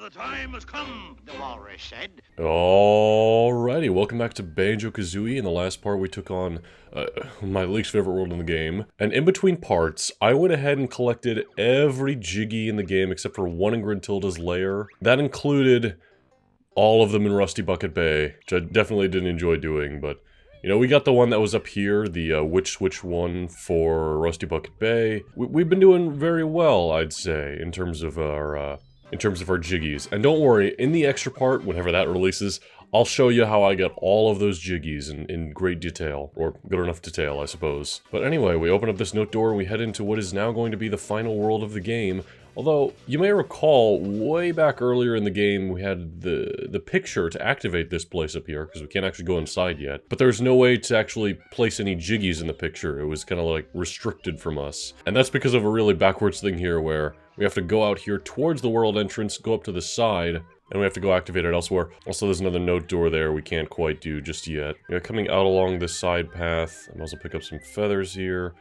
the time has come, the walrus said. Alrighty, welcome back to Banjo Kazooie. In the last part, we took on my least favorite world in the game. And in between parts, I went ahead and collected every Jiggy in the game except for one in Gruntilda's lair. That included all of them in Rusty Bucket Bay, which I definitely didn't enjoy doing, but you know, we got the one that was up here, the Witch Switch one for Rusty Bucket Bay. We've been doing very well, I'd say, in terms of our Jiggies. And don't worry, in the extra part, whenever that releases, I'll show you how I get all of those Jiggies in great detail, or good enough detail, I suppose. But anyway, we open up this note door, we head into what is now going to be the final world of the game. Although, you may recall, way back earlier in the game, we had the picture to activate this place up here, because we can't actually go inside yet. But there's no way to actually place any Jiggies in the picture. It was kind of like restricted from us. And that's because of a really backwards thing here where we have to go out here towards the world entrance, go up to the side, and we have to go activate it elsewhere. Also, there's another note door there we can't quite do just yet. Yeah, coming out along this side path, and also pick up some feathers here.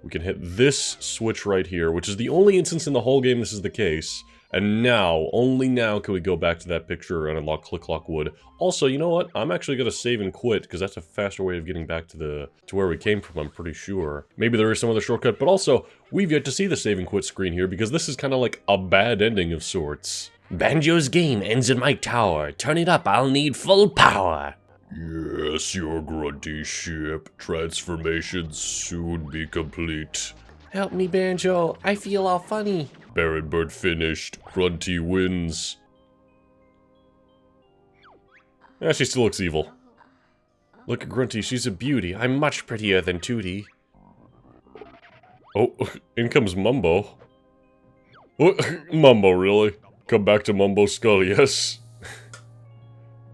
We can hit this switch right here, which is the only instance in the whole game this is the case. And now, only now, can we go back to that picture and unlock Click Clock Wood. Also, you know what? I'm actually going to save and quit, because that's a faster way of getting back to where we came from, I'm pretty sure. Maybe there is some other shortcut, but also, we've yet to see the save and quit screen here, because this is kind of like a bad ending of sorts. Banjo's game ends in my tower. Turn it up, I'll need full power. Yes, your grunty ship. Transformation soon be complete. Help me, Banjo. I feel all funny. Baron Bird finished. Grunty wins. Yeah, she still looks evil. Look at Grunty, she's a beauty. I'm much prettier than Tootie. Oh, in comes Mumbo. What? Mumbo, really? Come back to Mumbo's skull, yes.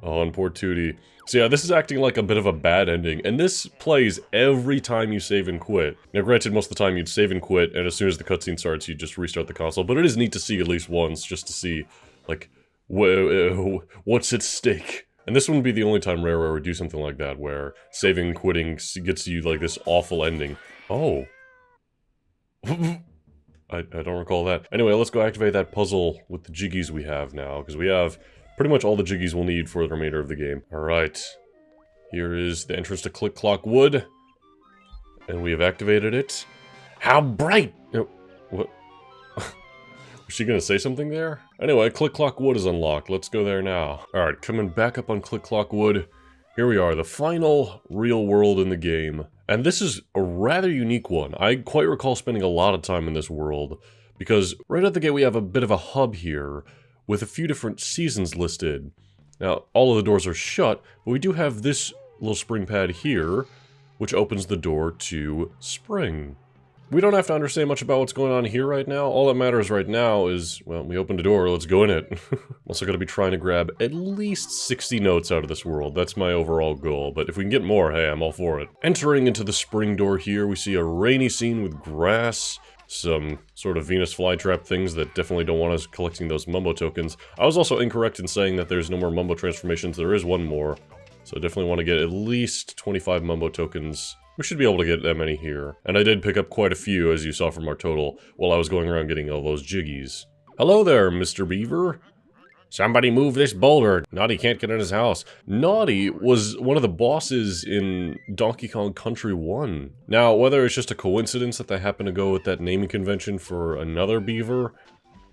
Oh, and poor Tootie. So yeah, this is acting like a bit of a bad ending, and this plays every time you save and quit. Now granted, most of the time you'd save and quit, and as soon as the cutscene starts, you just restart the console, but it is neat to see at least once, just to see, like, what's at stake. And this wouldn't be the only time Rare would do something like that, where saving and quitting gets you, like, this awful ending. Oh. I don't recall that. Anyway, let's go activate that puzzle with the Jiggies we have now, because we have pretty much all the Jiggies we'll need for the remainder of the game. Alright. Here is the entrance to Click Clock Wood. And we have activated it. How bright! Oh, what? Was she gonna say something there? Anyway, Click Clock Wood is unlocked. Let's go there now. Alright, coming back up on Click Clock Wood. Here we are, the final real world in the game. And this is a rather unique one. I quite recall spending a lot of time in this world, because right out the gate we have a bit of a hub here, with a few different seasons listed. Now, all of the doors are shut, but we do have this little spring pad here, which opens the door to spring. We don't have to understand much about what's going on here right now. All that matters right now is, well, we opened a door, let's go in it. I'm also going to be trying to grab at least 60 notes out of this world. That's my overall goal, but if we can get more, hey, I'm all for it. Entering into the spring door here, we see a rainy scene with grass, some sort of Venus flytrap things that definitely don't want us collecting those Mumbo tokens. I was also incorrect in saying that there's no more Mumbo transformations. There is one more, so I definitely want to get at least 25 Mumbo tokens. We should be able to get that many here. And I did pick up quite a few, as you saw from our total, while I was going around getting all those Jiggies. Hello there, Mr. Beaver. Somebody move this boulder. Naughty can't get in his house. Naughty was one of the bosses in Donkey Kong Country 1. Now, whether it's just a coincidence that they happen to go with that naming convention for another beaver,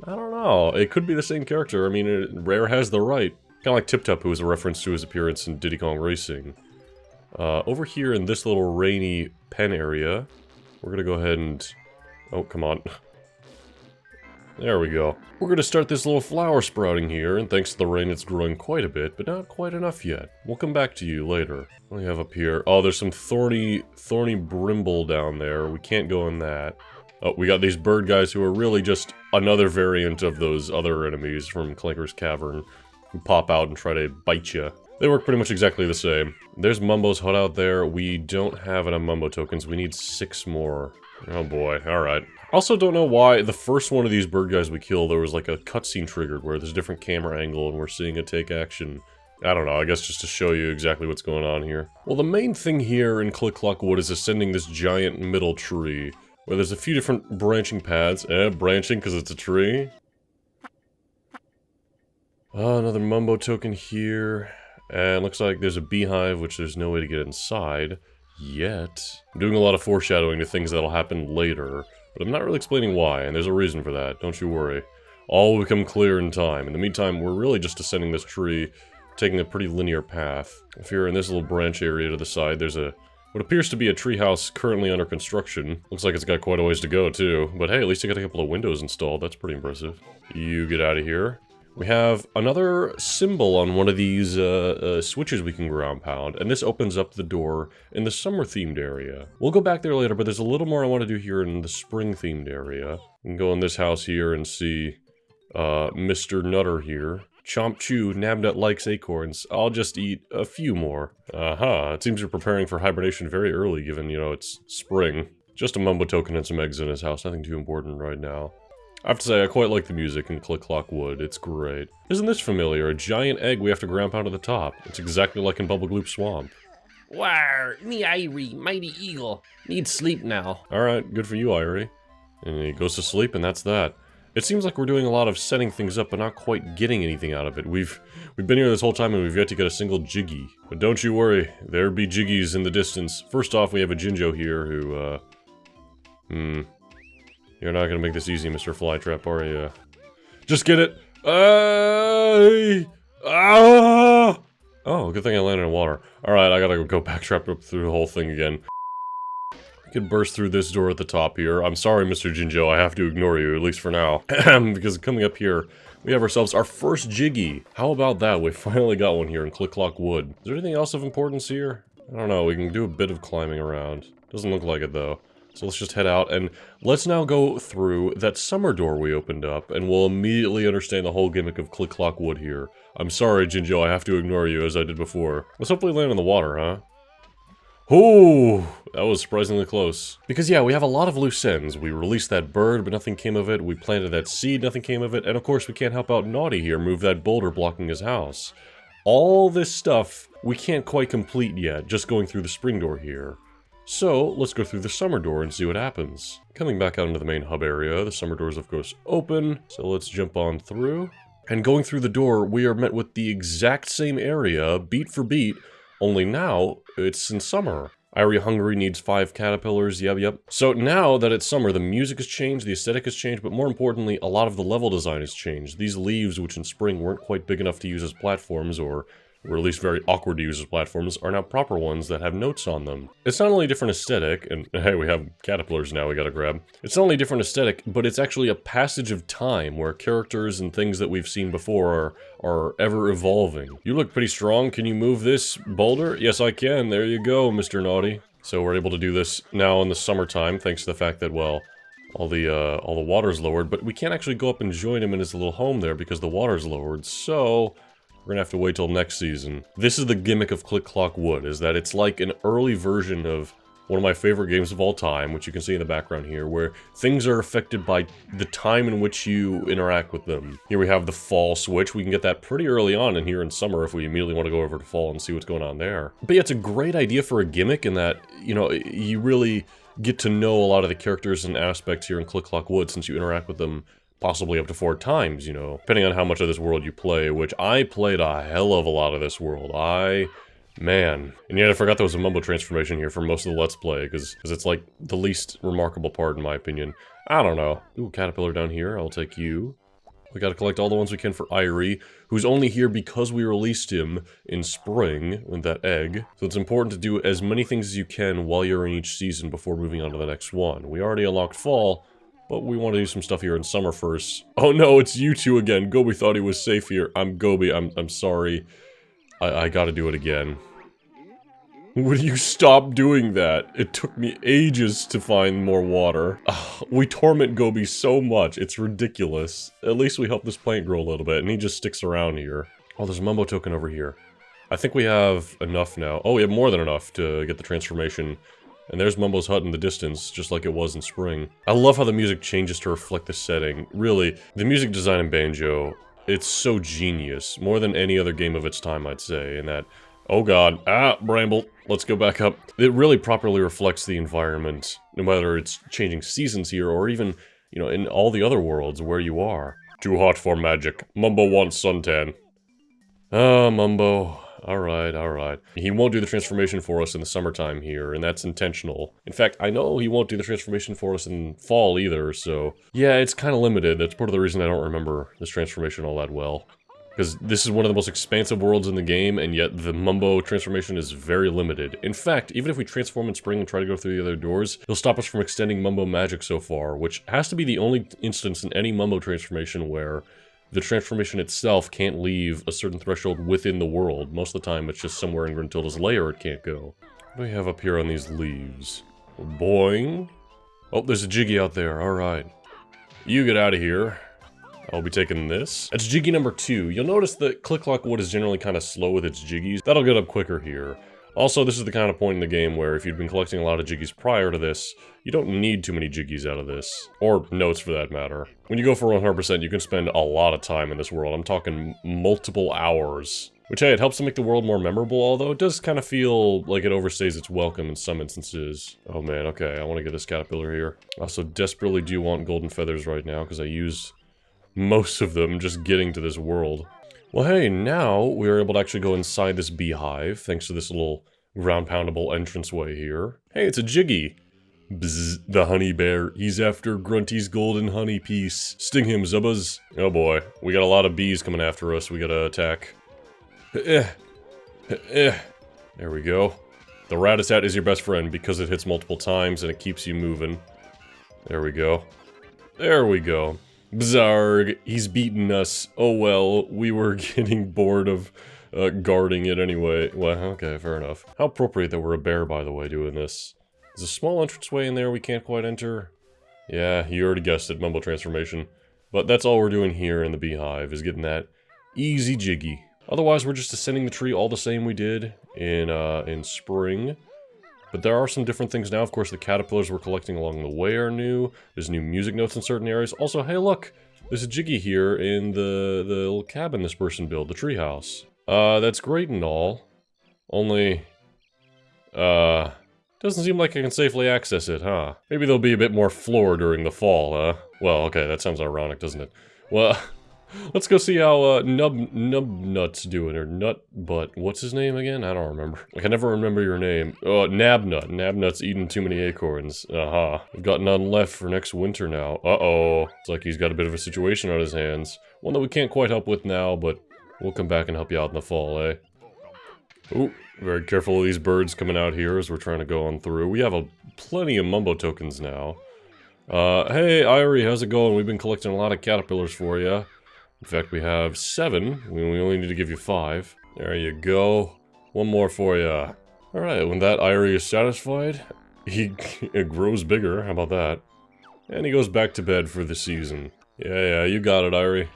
I don't know. It could be the same character. I mean, Rare has the right. Kind of like Tip Top, who was a reference to his appearance in Diddy Kong Racing. Over here in this little rainy pen area, we're gonna go ahead and... Oh, come on. There we go. We're gonna start this little flower sprouting here, and thanks to the rain it's growing quite a bit, but not quite enough yet. We'll come back to you later. What do we have up here? Oh, there's some thorny brimble down there. We can't go in that. Oh, we got these bird guys who are really just another variant of those other enemies from Clanker's Cavern, who pop out and try to bite you. They work pretty much exactly the same. There's Mumbo's hut out there. We don't have enough Mumbo tokens. We need 6 more. Oh boy, alright. Also don't know why the first one of these bird guys we killed, there was like a cutscene triggered where there's a different camera angle and we're seeing it take action. I don't know, I guess just to show you exactly what's going on here. Well, the main thing here in Click Clock Wood is ascending this giant middle tree, where there's a few different branching paths. Branching because it's a tree. Another Mumbo token here. And looks like there's a beehive, which there's no way to get inside yet. I'm doing a lot of foreshadowing to things that'll happen later, but I'm not really explaining why, and there's a reason for that, don't you worry. All will become clear in time. In the meantime, we're really just ascending this tree, taking a pretty linear path. If you're in this little branch area to the side, there's what appears to be a treehouse currently under construction. Looks like it's got quite a ways to go, too. But hey, at least I got a couple of windows installed. That's pretty impressive. You get out of here. We have another symbol on one of these switches we can ground pound, and this opens up the door in the summer-themed area. We'll go back there later, but there's a little more I want to do here in the spring-themed area. We can go in this house here and see Mr. Nutter here. Chomp Chew, Nabnut likes acorns. I'll just eat a few more. Aha, it seems you're preparing for hibernation very early, given, you know, it's spring. Just a Mumbo token and some eggs in his house, nothing too important right now. I have to say, I quite like the music in Click Clock Wood, it's great. Isn't this familiar? A giant egg we have to ground pound to the top. It's exactly like in Bubblegloop Swamp. War, me Irie, mighty eagle. Need sleep now. Alright, good for you, Irie. And he goes to sleep, and that's that. It seems like we're doing a lot of setting things up, but not quite getting anything out of it. We've been here this whole time, and we've yet to get a single Jiggy. But don't you worry, there be Jiggies in the distance. First off, we have a Jinjo here who, You're not gonna make this easy, Mr. Flytrap, are you? Just get it! Ah! Oh, good thing I landed in water. Alright, I gotta go backtrap up through the whole thing again. I could burst through this door at the top here. I'm sorry, Mr. Jinjo, I have to ignore you, at least for now. Because coming up here, we have ourselves our first Jiggy. How about that? We finally got one here in Click Clock Wood. Is there anything else of importance here? I don't know, we can do a bit of climbing around. Doesn't look like it, though. So let's just head out, and let's now go through that summer door we opened up, and we'll immediately understand the whole gimmick of Click Clock Wood here. I'm sorry, Jinjo, I have to ignore you as I did before. Let's hopefully land in the water, huh? Ooh, that was surprisingly close. Because yeah, we have a lot of loose ends. We released that bird, but nothing came of it. We planted that seed, nothing came of it. And of course, we can't help out Naughty here, move that boulder blocking his house. All this stuff we can't quite complete yet, just going through the spring door here. So, let's go through the summer door and see what happens. Coming back out into the main hub area, the summer door is of course open, so let's jump on through. And going through the door, we are met with the exact same area, beat for beat, only now, it's in summer. Irie Hungry needs 5 caterpillars, yep. So now that it's summer, the music has changed, the aesthetic has changed, but more importantly, a lot of the level design has changed. These leaves, which in spring weren't quite big enough to use as platforms, or were at least very awkward to use as platforms, are now proper ones that have notes on them. It's not only a different aesthetic, and hey, we have caterpillars now we gotta grab. It's not only a different aesthetic, but it's actually a passage of time where characters and things that we've seen before are ever evolving. You look pretty strong, can you move this boulder? Yes, I can, there you go, Mr. Naughty. So we're able to do this now in the summertime, thanks to the fact that, well, all the water's lowered, but we can't actually go up and join him in his little home there because the water's lowered, so we're gonna have to wait till next season. This is the gimmick of Click Clock Wood, is that it's like an early version of one of my favorite games of all time, which you can see in the background here, where things are affected by the time in which you interact with them. Here we have the fall switch. We can get that pretty early on in here in summer if we immediately want to go over to fall and see what's going on there. But yeah, it's a great idea for a gimmick in that, you know, you really get to know a lot of the characters and aspects here in Click Clock Wood since you interact with them possibly up to 4 times, you know, depending on how much of this world you play, which I played a hell of a lot of this world. Man. And yet I forgot there was a Mumbo transformation here for most of the Let's Play, because it's like the least remarkable part in my opinion. I don't know. Ooh, caterpillar down here, I'll take you. We gotta collect all the ones we can for Irie, who's only here because we released him in spring with that egg. So it's important to do as many things as you can while you're in each season before moving on to the next one. We already unlocked fall, but we want to do some stuff here in summer first. Oh no, it's you two again. Gobi thought he was safe here. I'm Gobi. I'm sorry. I gotta do it again. Would you stop doing that? It took me ages to find more water. Ugh, we torment Gobi so much. It's ridiculous. At least we help this plant grow a little bit, and he just sticks around here. Oh, there's a Mumbo token over here. I think we have enough now. Oh, we have more than enough to get the transformation. And there's Mumbo's hut in the distance, just like it was in spring. I love how the music changes to reflect the setting. Really, the music design in Banjo, it's so genius. More than any other game of its time, I'd say. In that, oh god, bramble, let's go back up. It really properly reflects the environment, no matter it's changing seasons here, or even, you know, in all the other worlds where you are. Too hot for magic. Mumbo wants suntan. Mumbo. Alright, alright. He won't do the transformation for us in the summertime here, and that's intentional. In fact, I know he won't do the transformation for us in fall either, so... Yeah, it's kind of limited. That's part of the reason I don't remember this transformation all that well. Because this is one of the most expansive worlds in the game, and yet the Mumbo transformation is very limited. In fact, even if we transform in spring and try to go through the other doors, he'll stop us from extending Mumbo magic so far, which has to be the only instance in any Mumbo transformation where the transformation itself can't leave a certain threshold within the world. Most of the time, it's just somewhere in Gruntilda's lair it can't go. What do we have up here on these leaves? Boing. Oh, there's a Jiggy out there. Alright. You get out of here. I'll be taking this. That's Jiggy number 2. You'll notice that Click-Clock Wood is generally kind of slow with its Jiggies. That'll get up quicker here. Also, this is the kind of point in the game where if you'd been collecting a lot of Jiggies prior to this, you don't need too many Jiggies out of this. Or notes, for that matter. When you go for 100%, you can spend a lot of time in this world. I'm talking multiple hours. Which, hey, it helps to make the world more memorable, although it does kind of feel like it overstays its welcome in some instances. Oh man, okay, I want to get this caterpillar here. I also desperately do want golden feathers right now, because I use most of them just getting to this world. Well, hey, now we are able to actually go inside this beehive, thanks to this little ground-poundable entranceway here. Hey, it's a Jiggy! Bzz, the honey bear. He's after Grunty's golden honey piece. Sting him, Zubbas. Oh boy, we got a lot of bees coming after us. We gotta attack. There we go. The Rattata is your best friend because it hits multiple times and it keeps you moving. There we go. There we go. Bzarg, he's beaten us. Oh well, we were getting bored of guarding it anyway. Well, okay, fair enough. How appropriate that we're a bear, by the way, doing this. There's a small entranceway in there we can't quite enter. Yeah, you already guessed it, Mumbo transformation. But that's all we're doing here in the beehive, is getting that easy Jiggy. Otherwise, we're just ascending the tree all the same we did in spring. But there are some different things now. Of course, the caterpillars we're collecting along the way are new. There's new music notes in certain areas. Also, hey look! There's a Jiggy here in the little cabin this person built, the treehouse. That's great and all. Only, doesn't seem like I can safely access it, huh? Maybe there'll be a bit more floor during the fall, huh? Well, okay, that sounds ironic, doesn't it? Well, let's go see how, Nubnut's doing, or Nutbutt. What's his name again? I don't remember. I can never remember your name. Oh, Nabnut. Nabnut's eating too many acorns. We've got none left for next winter now. Uh-oh. It's like he's got a bit of a situation on his hands. One that we can't quite help with now, but we'll come back and help you out in the fall, eh? Ooh, very careful of these birds coming out here as we're trying to go on through. We have plenty of Mumbo tokens now. Hey, Irie, how's it going? We've been collecting a lot of caterpillars for you. In fact, we have 7. We only need to give you 5. There you go. One more for you. Alright, when that Irie is satisfied, it grows bigger. How about that? And he goes back to bed for the season. Yeah, you got it, Irie.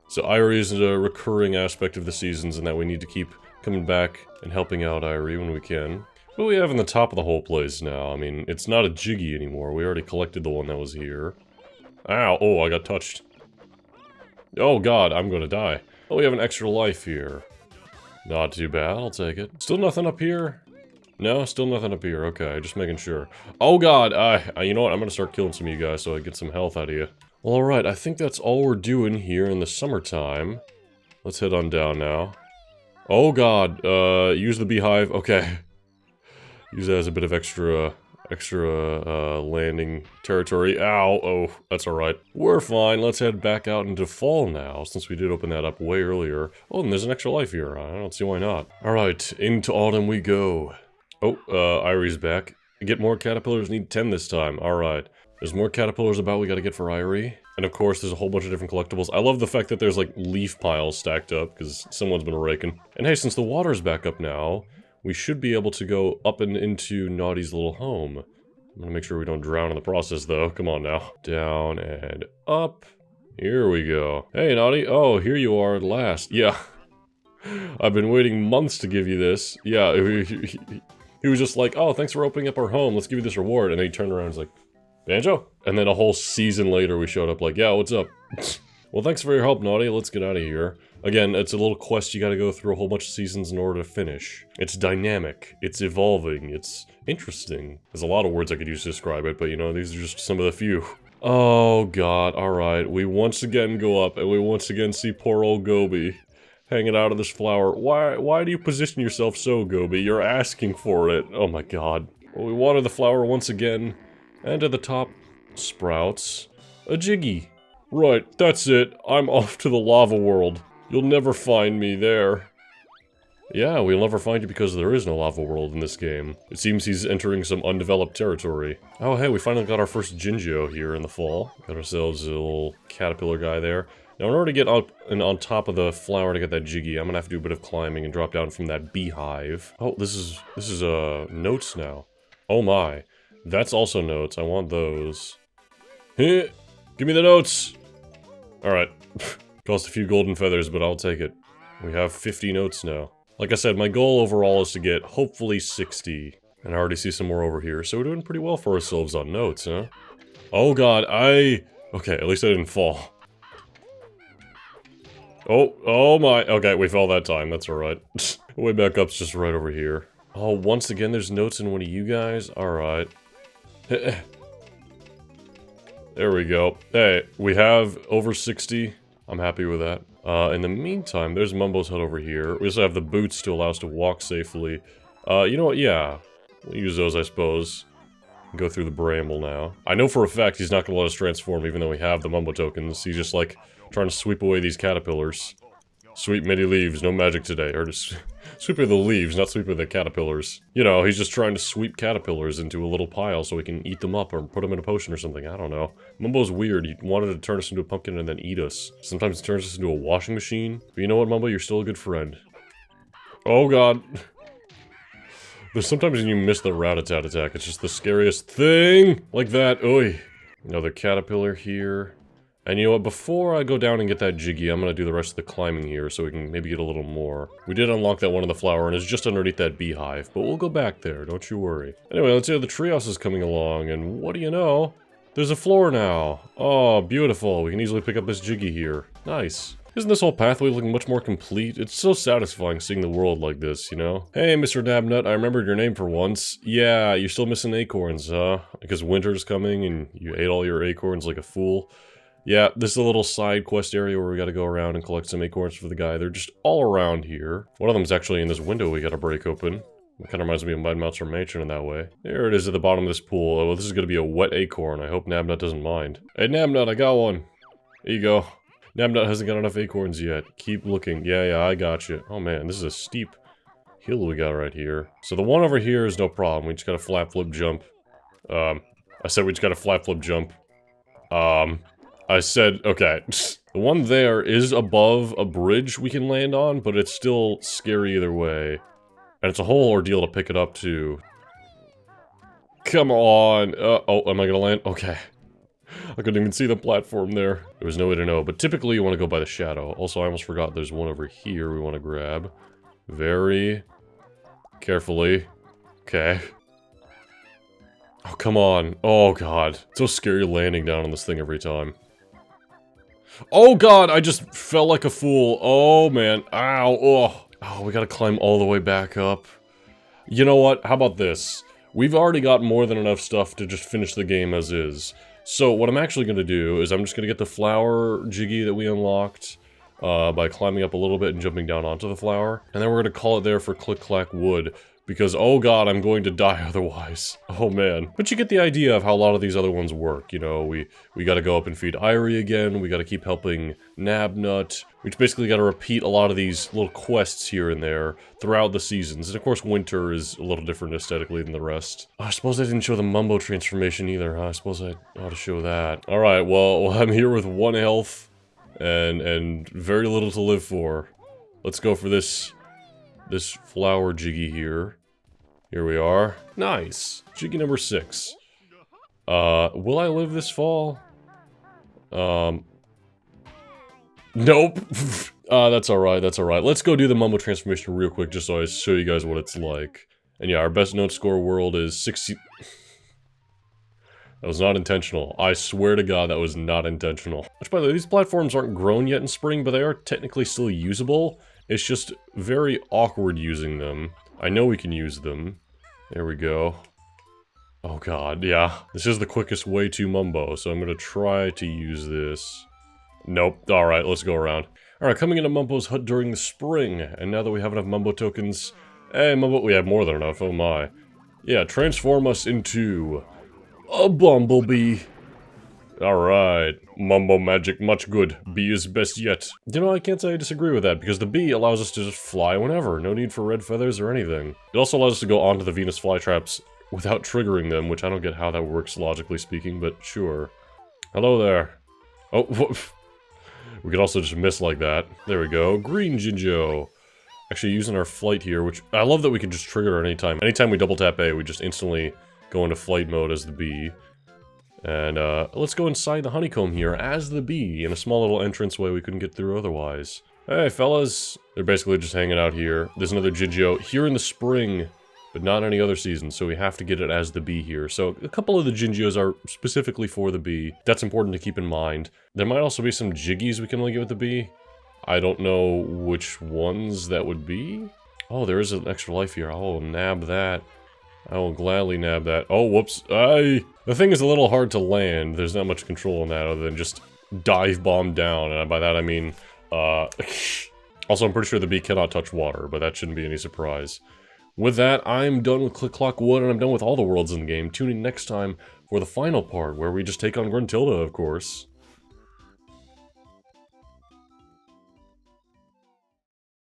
So Irie is a recurring aspect of the seasons, and that we need to keep coming back and helping out Irie when we can. What do we have in the top of the whole place now? I mean, it's not a Jiggy anymore. We already collected the one that was here. Ow! Oh, I got touched. Oh god, I'm gonna die. Oh, we have an extra life here. Not too bad, I'll take it. Still nothing up here? No, still nothing up here. Okay, just making sure. Oh god, you know what? I'm gonna start killing some of you guys so I get some health out of you. Well, alright, I think that's all we're doing here in the summertime. Let's head on down now. Oh god, use the beehive. Okay. Use that as a bit of extra landing territory. Ow, oh, that's alright. We're fine, let's head back out into fall now, since we did open that up way earlier. Oh, and there's an extra life here, I don't see why not. Alright, into autumn we go. Oh, Irie's back. Get more caterpillars, need 10 this time, alright. There's more caterpillars about we gotta get for Irie. And of course, there's a whole bunch of different collectibles. I love the fact that there's like leaf piles stacked up, because someone's been raking. And hey, since the water's back up now, we should be able to go up and into Naughty's little home. I'm gonna make sure we don't drown in the process, though. Come on now. Down and up. Here we go. Hey, Naughty. Oh, here you are at last. Yeah. I've been waiting months to give you this. Yeah, he was just like, oh, thanks for opening up our home. Let's give you this reward. And then he turned around and was like, Banjo? And then a whole season later, we showed up like, yeah, what's up? Well, thanks for your help, Naughty. Let's get out of here. Again, it's a little quest you gotta go through a whole bunch of seasons in order to finish. It's dynamic. It's evolving. It's interesting. There's a lot of words I could use to describe it, but you know, these are just some of the few. Oh god, alright. We once again go up, and we once again see poor old Gobi. hanging out of this flower. Why do you position yourself so, Gobi? You're asking for it. Oh my god. Well, we water the flower once again. And at the top, sprouts a Jiggy. Right, that's it. I'm off to the lava world. You'll never find me there. Yeah, we'll never find you because there is no lava world in this game. It seems he's entering some undeveloped territory. Oh hey, we finally got our first Jinjo here in the fall. Got ourselves a little caterpillar guy there. Now in order to get up and on top of the flower to get that Jiggy, I'm gonna have to do a bit of climbing and drop down from that beehive. Oh, this is notes now. Oh my. That's also notes. I want those. Give me the notes! Alright. Cost a few golden feathers, but I'll take it. We have 50 notes now. Like I said, my goal overall is to get, hopefully, 60. And I already see some more over here, so we're doing pretty well for ourselves on notes, huh? Oh god, okay, at least I didn't fall. Oh my, okay, we fell that time, that's alright. Way back up's just right over here. Oh, once again, there's notes in one of you guys? Alright. There we go. Hey, we have over 60. I'm happy with that. In the meantime, there's Mumbo's hut over here. We also have the boots to allow us to walk safely. You know what? Yeah. We'll use those, I suppose. Go through the bramble now. I know for a fact he's not going to let us transform, even though we have the Mumbo tokens. He's just, like, trying to sweep away these caterpillars. Sweep many leaves, no magic today. Or just sweep of the leaves, not sweep of the caterpillars. You know, he's just trying to sweep caterpillars into a little pile so we can eat them up or put them in a potion or something. I don't know. Mumbo's weird. He wanted to turn us into a pumpkin and then eat us. Sometimes he turns us into a washing machine. But you know what, Mumbo? You're still a good friend. Oh god. There's sometimes when you miss the rat-a-tat attack. It's just the scariest thing! Like that. Oi. Another caterpillar here. And you know what, before I go down and get that Jiggy, I'm gonna do the rest of the climbing here so we can maybe get a little more. We did unlock that one in the flower and it's just underneath that beehive, but we'll go back there, don't you worry. Anyway, let's see how the treehouse is coming along, and what do you know? There's a floor now. Oh, beautiful. We can easily pick up this Jiggy here. Nice. Isn't this whole pathway looking much more complete? It's so satisfying seeing the world like this, you know? Hey, Mr. Nabnut, I remembered your name for once. Yeah, you're still missing acorns, huh? Because winter's coming and you ate all your acorns like a fool. Yeah, this is a little side quest area where we gotta go around and collect some acorns for the guy. They're just all around here. One of them's actually in this window we gotta break open. It kinda reminds me of Mud Monster Mansion in that way. There it is at the bottom of this pool. Oh, well, this is gonna be a wet acorn. I hope Nabnut doesn't mind. Hey, Nabnut, I got one. There you go. Nabnut hasn't got enough acorns yet. Keep looking. Yeah, I got you. Oh man, this is a steep hill we got right here. So the one over here is no problem. We just gotta flat flip jump. I said we just gotta flat flip jump. I said, okay. The one there is above a bridge we can land on, but it's still scary either way. And it's a whole ordeal to pick it up, too. Come on! Oh, am I gonna land? Okay. I couldn't even see the platform there. There was no way to know, but typically you want to go by the shadow. Also, I almost forgot there's one over here we want to grab. Very carefully. Okay. Oh, come on. Oh, God. It's so scary landing down on this thing every time. Oh god, I just fell like a fool. Oh man, ow, oh, we gotta climb all the way back up. You know what, how about this? We've already got more than enough stuff to just finish the game as is. So what I'm actually gonna do is I'm just gonna get the flower Jiggy that we unlocked by climbing up a little bit and jumping down onto the flower. And then we're gonna call it there for Click Clack Wood. Because, oh god, I'm going to die otherwise. Oh man. But you get the idea of how a lot of these other ones work, you know, we gotta go up and feed Irie again, we gotta keep helping Nabnut. We basically gotta repeat a lot of these little quests here and there throughout the seasons. And of course winter is a little different aesthetically than the rest. Oh, I suppose I didn't show the Mumbo transformation either, huh? I suppose I ought to show that. Alright, well, I'm here with 1 health and very little to live for. Let's go for this flower Jiggy here. Here we are. Nice. Jiggy number 6. Will I live this fall? Nope. That's alright, that's alright. Let's go do the Mumbo transformation real quick just so I show you guys what it's like. And yeah, our best note score world is 60... That was not intentional. I swear to god that was not intentional. Which, by the way, these platforms aren't grown yet in spring, but they are technically still usable. It's just very awkward using them. I know we can use them. There we go. Oh god, yeah. This is the quickest way to Mumbo, so I'm gonna try to use this. Nope. Alright, let's go around. Alright, coming into Mumbo's hut during the spring, and now that we have enough Mumbo tokens... Hey, Mumbo, we have more than enough, oh my. Yeah, transform us into... a bumblebee. Alright, Mumbo magic, much good. Bee is best yet. You know, I can't say I disagree with that, because the bee allows us to just fly whenever. No need for red feathers or anything. It also allows us to go onto the Venus flytraps without triggering them, which I don't get how that works logically speaking, but sure. Hello there. Oh, we could also just miss like that. There we go. Green Jinjo. Actually, using our flight here, which I love that we can just trigger at any time. Anytime we double tap A, we just instantly go into flight mode as the bee. And let's go inside the honeycomb here as the bee in a small little entranceway we couldn't get through otherwise. Hey, fellas. They're basically just hanging out here. There's another Jinjo here in the spring, but not any other season, so we have to get it as the bee here. So a couple of the Jinjos are specifically for the bee. That's important to keep in mind. There might also be some Jiggies we can only get with the bee. I don't know which ones that would be. Oh, there is an extra life here. I will nab that. I will gladly nab that. Oh, whoops. The thing is a little hard to land. There's not much control on that other than just dive bomb down. And by that I mean, also I'm pretty sure the bee cannot touch water, but that shouldn't be any surprise. With that, I'm done with Click Clock Wood, and I'm done with all the worlds in the game. Tune in next time for the final part, where we just take on Gruntilda, of course.